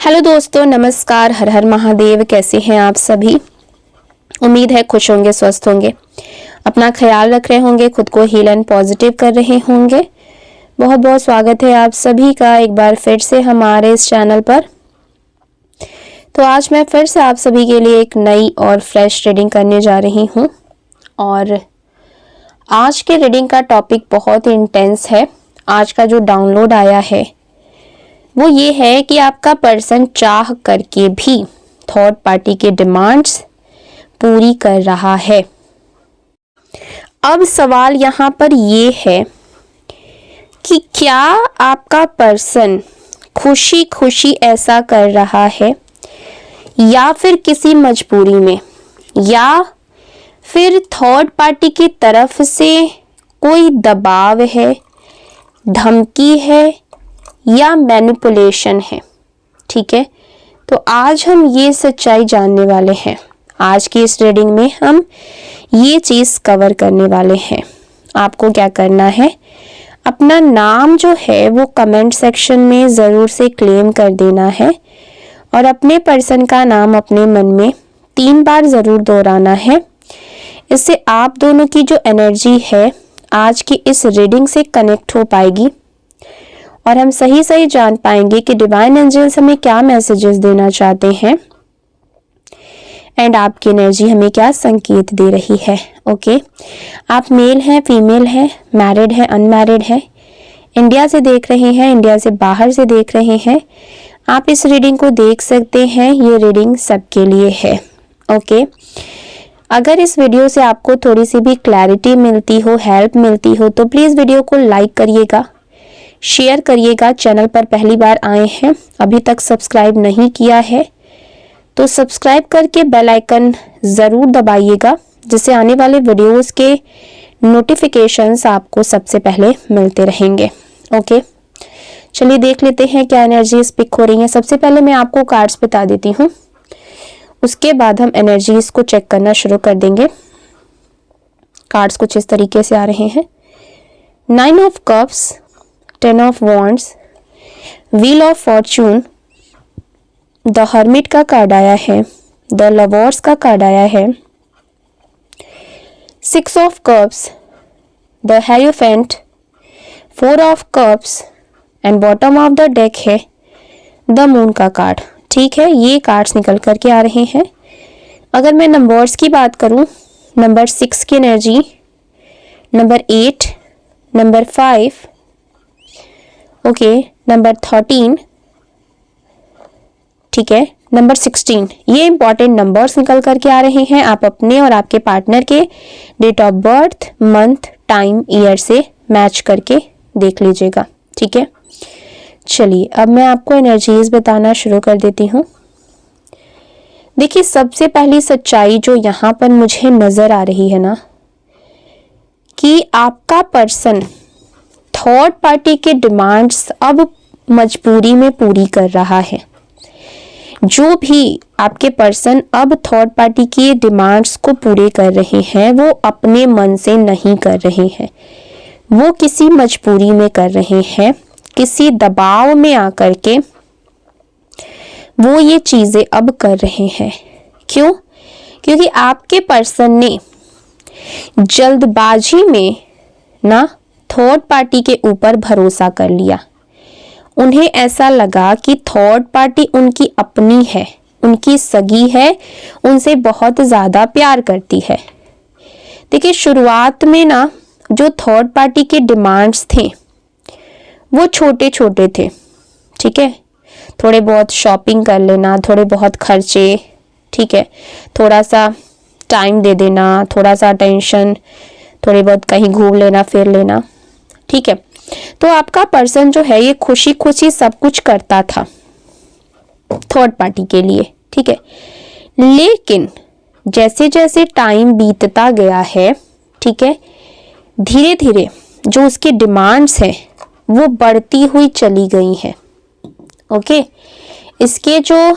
Hello दोस्तों, नमस्कार। हर हर महादेव। कैसे हैं आप सभी? उम्मीद है खुश होंगे, स्वस्थ होंगे, अपना ख्याल रख रहे होंगे, खुद को हील एंड पॉजिटिव कर रहे होंगे। बहुत बहुत स्वागत है आप सभी का एक बार फिर से हमारे इस चैनल पर। तो आज मैं फिर से आप सभी के लिए एक नई और फ्रेश रीडिंग करने जा रही हूँ। और आज के रीडिंग का टॉपिक बहुत इंटेंस है। आज का जो डाउनलोड आया है वो ये है कि आपका पर्सन चाह करके भी थर्ड पार्टी के डिमांड्स पूरी कर रहा है। अब सवाल यहाँ पर ये है कि क्या आपका पर्सन खुशी खुशी ऐसा कर रहा है या फिर किसी मजबूरी में, या फिर थर्ड पार्टी की तरफ से कोई दबाव है, धमकी है या मैनिपुलेशन है। ठीक है, तो आज हम ये सच्चाई जानने वाले हैं। आज की इस रीडिंग में हम ये चीज़ कवर करने वाले हैं। आपको क्या करना है, अपना नाम जो है वो कमेंट सेक्शन में ज़रूर से क्लेम कर देना है और अपने पर्सन का नाम अपने मन में 3 बार ज़रूर दोहराना है। इससे आप दोनों की जो एनर्जी है आज की इस रीडिंग से कनेक्ट हो पाएगी और हम सही सही जान पाएंगे कि डिवाइन एंजल्स हमें क्या मैसेजेस देना चाहते हैं एंड आपकी एनर्जी हमें क्या संकेत दे रही है। ओके, आप मेल हैं, फीमेल हैं, मैरिड हैं, अनमैरिड हैं, इंडिया से देख रहे हैं, इंडिया से बाहर से देख रहे हैं, आप इस रीडिंग को देख सकते हैं। ये रीडिंग सबके लिए है। ओके, अगर इस वीडियो से आपको थोड़ी सी भी क्लैरिटी मिलती हो, हेल्प मिलती हो, तो प्लीज़ वीडियो को लाइक करिएगा, शेयर करिएगा। चैनल पर पहली बार आए हैं, अभी तक सब्सक्राइब नहीं किया है तो सब्सक्राइब करके बेल आइकन ज़रूर दबाइएगा, जिससे आने वाले वीडियोस के नोटिफिकेशंस आपको सबसे पहले मिलते रहेंगे। ओके, चलिए देख लेते हैं क्या एनर्जीज पिक हो रही हैं। सबसे पहले मैं आपको कार्ड्स बता देती हूँ, उसके बाद हम एनर्जीज को चेक करना शुरू कर देंगे। कार्ड्स कुछ इस तरीके से आ रहे हैं। 9 of cups, 10 of wands, wheel of Fortune, the hermit का कार्ड आया है, द लवर्स का कार्ड आया है, 6 of cups, the hierophant, 4 of cups and bottom of the deck है द मून का कार्ड। ठीक है, ये कार्ड्स निकल करके आ रहे हैं। अगर मैं नंबर्स की बात करूं, नंबर 6 की energy, number 8, number 5, okay, number 13, ठीक है, नंबर 16, ये इंपॉर्टेंट नंबर्स निकल करके आ रहे हैं। आप अपने और आपके पार्टनर के date of birth, month, time, year से मैच करके देख लीजिएगा। ठीक है, चलिए अब मैं आपको एनर्जीज बताना शुरू कर देती हूँ। देखिए, सबसे पहली सच्चाई जो यहाँ पर मुझे नजर आ रही है ना, कि आपका पर्सन थर्ड पार्टी के डिमांड्स अब मजबूरी में पूरी कर रहा है। जो भी आपके पर्सन अब थर्ड पार्टी की डिमांड्स को पूरे कर रहे हैं वो अपने मन से नहीं कर रहे हैं, वो किसी मजबूरी में कर रहे हैं, किसी दबाव में आकर के वो ये चीजें अब कर रहे हैं। क्यों? क्योंकि आपके पर्सन ने जल्दबाजी में ना थर्ड पार्टी के ऊपर भरोसा कर लिया। उन्हें ऐसा लगा कि थर्ड पार्टी उनकी अपनी है, उनकी सगी है, उनसे बहुत ज़्यादा प्यार करती है। देखिए, शुरुआत में ना जो थर्ड पार्टी के डिमांड्स थे वो छोटे छोटे थे। ठीक है, थोड़े बहुत शॉपिंग कर लेना, थोड़े बहुत खर्चे, ठीक है, थोड़ा सा टाइम दे देना, थोड़ा सा अटेंशन, थोड़ी बहुत कहीं घूम लेना, फिर लेना। ठीक है, तो आपका पर्सन जो है ये खुशी खुशी सब कुछ करता था थर्ड पार्टी के लिए। ठीक है, लेकिन जैसे जैसे टाइम बीतता गया है, ठीक है, धीरे धीरे जो उसकी डिमांड्स हैं वो बढ़ती हुई चली गई हैं। ओके, इसके जो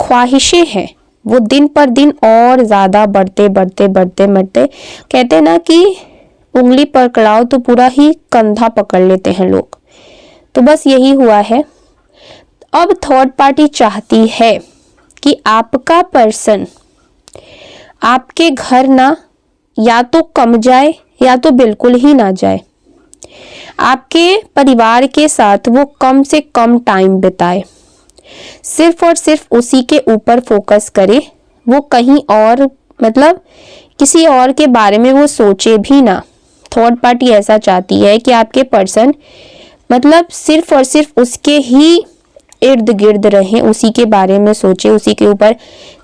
ख्वाहिशें हैं वो दिन पर दिन और ज़्यादा बढ़ते बढ़ते बढ़ते बढ़ते, कहते हैं ना कि उंगली पकड़ाओ तो पूरा ही कंधा पकड़ लेते हैं लोग, तो बस यही हुआ है। अब थर्ड पार्टी चाहती है कि आपका पर्सन आपके घर ना या तो कम जाए या तो बिल्कुल ही ना जाए। आपके परिवार के साथ वो कम से कम टाइम बिताए, सिर्फ और सिर्फ उसी के ऊपर फोकस करे। वो कहीं और मतलब किसी और के बारे में वो सोचे भी ना। थर्ड पार्टी ऐसा चाहती है कि आपके पर्सन मतलब सिर्फ और सिर्फ उसके ही इर्द गिर्द रहें, उसी के बारे में सोचे, उसी के ऊपर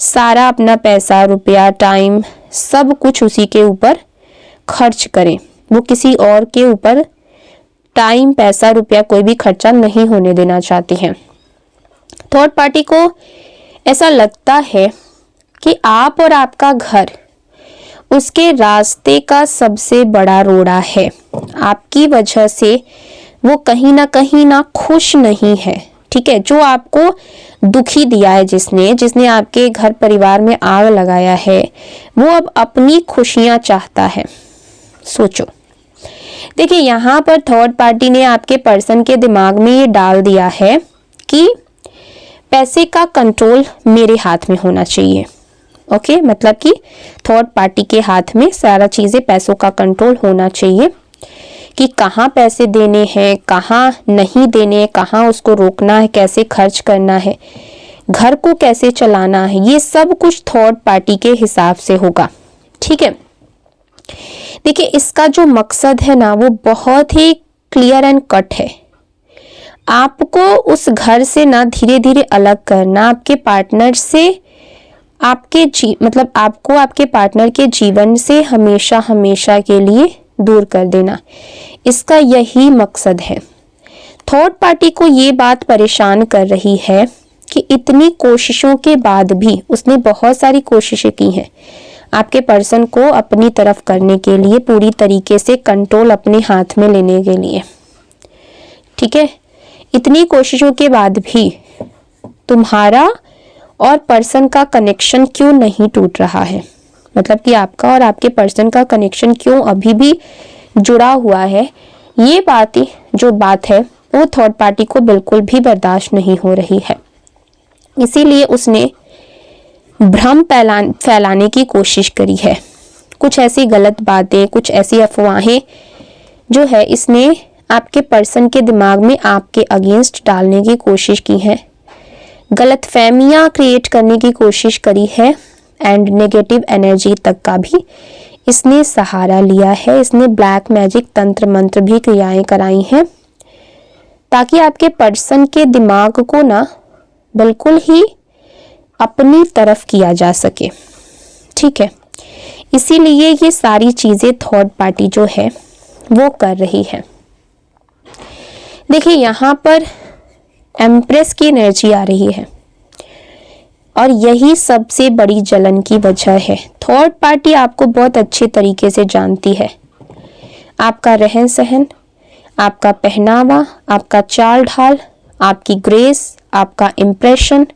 सारा अपना पैसा, रुपया, टाइम सब कुछ उसी के ऊपर खर्च करें। वो किसी और के ऊपर टाइम, पैसा, रुपया कोई भी खर्चा नहीं होने देना चाहती हैं। थर्ड पार्टी को ऐसा लगता है कि आप और आपका घर उसके रास्ते का सबसे बड़ा रोड़ा है। आपकी वजह से वो कहीं ना खुश नहीं है। ठीक है, जो आपको दुखी दिया है, जिसने आपके घर परिवार में आग लगाया है, वो अब अपनी खुशियां चाहता है। सोचो, देखिए यहाँ पर थर्ड पार्टी ने आपके पर्सन के दिमाग में ये डाल दिया है कि पैसे का कंट्रोल मेरे हाथ में होना चाहिए। ओके, मतलब कि थर्ड पार्टी के हाथ में सारा चीजें, पैसों का कंट्रोल होना चाहिए कि कहाँ पैसे देने हैं, कहाँ नहीं देने, कहाँ उसको रोकना है, कैसे खर्च करना है, घर को कैसे चलाना है, ये सब कुछ थर्ड पार्टी के हिसाब से होगा। ठीक है, देखिए इसका जो मकसद है ना वो बहुत ही क्लियर एंड कट है। आपको उस घर से ना धीरे धीरे अलग करना, आपके पार्टनर से, मतलब आपको आपके पार्टनर के जीवन से हमेशा हमेशा के लिए दूर कर देना, इसका यही मकसद है। थर्ड पार्टी को ये बात परेशान कर रही है कि इतनी कोशिशों के बाद भी, उसने बहुत सारी कोशिशें की हैं आपके पर्सन को अपनी तरफ करने के लिए, पूरी तरीके से कंट्रोल अपने हाथ में लेने के लिए। ठीक है, इतनी कोशिशों के बाद भी तुम्हारा और पर्सन का कनेक्शन क्यों नहीं टूट रहा है, मतलब कि आपका और आपके पर्सन का कनेक्शन क्यों अभी भी जुड़ा हुआ है, ये बात है वो थर्ड पार्टी को बिल्कुल भी बर्दाश्त नहीं हो रही है। इसीलिए उसने भ्रम फैलाने की कोशिश करी है। कुछ ऐसी गलत बातें, कुछ ऐसी अफवाहें जो है इसने आपके पर्सन के दिमाग में आपके अगेंस्ट डालने की कोशिश की है, गलत फहमियां क्रिएट करने की कोशिश करी है, एंड नेगेटिव एनर्जी तक का भी इसने सहारा लिया है। इसने ब्लैक मैजिक, तंत्र मंत्र भी क्रियाएं कराई हैं ताकि आपके पर्सन के दिमाग को ना बिल्कुल ही अपनी तरफ किया जा सके। ठीक है, इसीलिए ये सारी चीजें थर्ड पार्टी जो है वो कर रही है। देखिए यहाँ पर एम्प्रेस की एनर्जी आ रही है और यही सबसे बड़ी जलन की वजह है। थर्ड पार्टी आपको बहुत अच्छे तरीके से जानती है, आपका रहन सहन, आपका पहनावा, आपका चाल ढाल, आपकी ग्रेस, आपका इम्प्रेशन,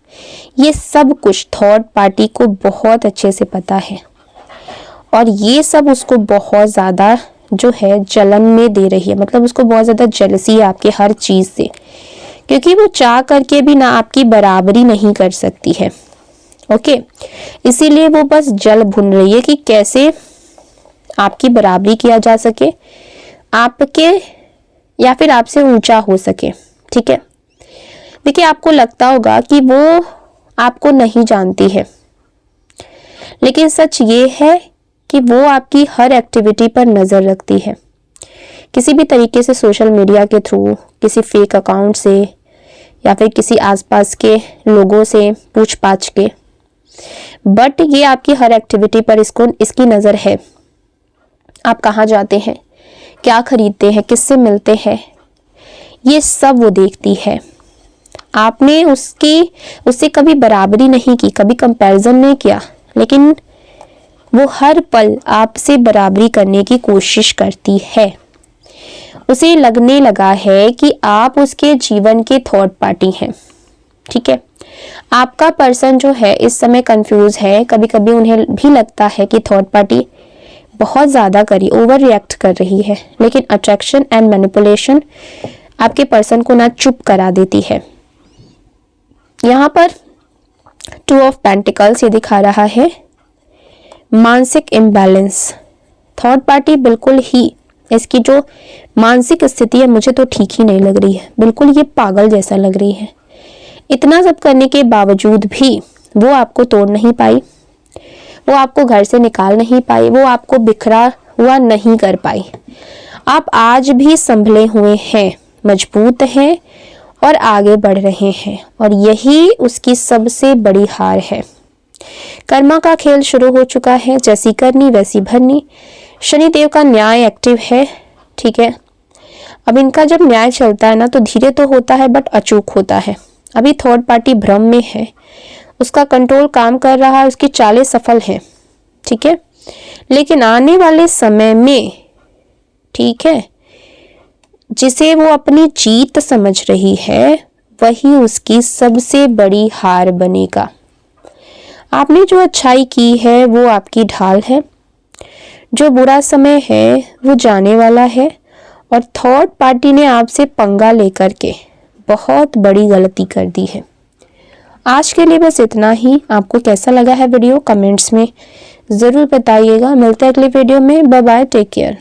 ये सब कुछ थर्ड पार्टी को बहुत अच्छे से पता है और ये सब उसको बहुत ज़्यादा जो है जलन में दे रही है। मतलब उसको बहुत ज़्यादा जेलसी है आपके हर चीज़ से, क्योंकि वो चाह करके भी ना आपकी बराबरी नहीं कर सकती है। ओके, इसीलिए वो बस जल भुन रही है कि कैसे आपकी बराबरी किया जा सके, आपके या फिर आपसे ऊंचा हो सके। ठीक है, देखिए आपको लगता होगा कि वो आपको नहीं जानती है, लेकिन सच ये है कि वो आपकी हर एक्टिविटी पर नज़र रखती है, किसी भी तरीके से, सोशल मीडिया के थ्रू, किसी फेक अकाउंट से या फिर किसी आसपास के लोगों से पूछ पाछ के, बट ये आपकी हर एक्टिविटी पर इसकी नज़र है। आप कहाँ जाते हैं, क्या खरीदते हैं, किससे मिलते हैं, ये सब वो देखती है। आपने उससे कभी बराबरी नहीं की, कभी कंपैरिजन नहीं किया, लेकिन वो हर पल आपसे बराबरी करने की कोशिश करती है। उसे लगने लगा है कि आप उसके जीवन के थर्ड पार्टी हैं। ठीक है, आपका पर्सन जो है इस समय कंफ्यूज है। कभी कभी उन्हें भी लगता है कि थर्ड पार्टी बहुत ज़्यादा ओवर रिएक्ट कर रही है, लेकिन अट्रैक्शन एंड मैनिपुलेशन आपके पर्सन को ना चुप करा देती है। यहाँ पर 2 ऑफ पेंटिकल्स ये दिखा रहा है मानसिक इम्बैलेंस। थर्ड पार्टी बिल्कुल ही, इसकी जो मानसिक स्थिति है मुझे तो ठीक ही नहीं लग रही है, बिल्कुल ये पागल जैसा लग रही है। इतना सब करने के बावजूद भी वो आपको तोड़ नहीं पाई, वो आपको घर से निकाल नहीं पाई, वो आपको बिखरा हुआ नहीं कर पाई। आप आज भी संभले हुए हैं, मजबूत हैं और आगे बढ़ रहे हैं, और यही उसकी सबसे बड़ी हार है। कर्मा का खेल शुरू हो चुका है, जैसी करनी वैसी भरनी। शनिदेव का न्याय एक्टिव है, ठीक है। अब इनका जब न्याय चलता है ना तो धीरे तो होता है बट अचूक होता है। अभी थर्ड पार्टी भ्रम में है, उसका कंट्रोल काम कर रहा है, उसकी चालें सफल हैं, ठीक है। लेकिन आने वाले समय में, ठीक है, जिसे वो अपनी जीत समझ रही है वही उसकी सबसे बड़ी हार बनेगा। आपने जो अच्छाई की है वो आपकी ढाल है, जो बुरा समय है वो जाने वाला है, और थर्ड पार्टी ने आपसे पंगा लेकर के बहुत बड़ी गलती कर दी है। आज के लिए बस इतना ही। आपको कैसा लगा है वीडियो कमेंट्स में ज़रूर बताइएगा। मिलते हैं अगली वीडियो में। Bye bye, take care.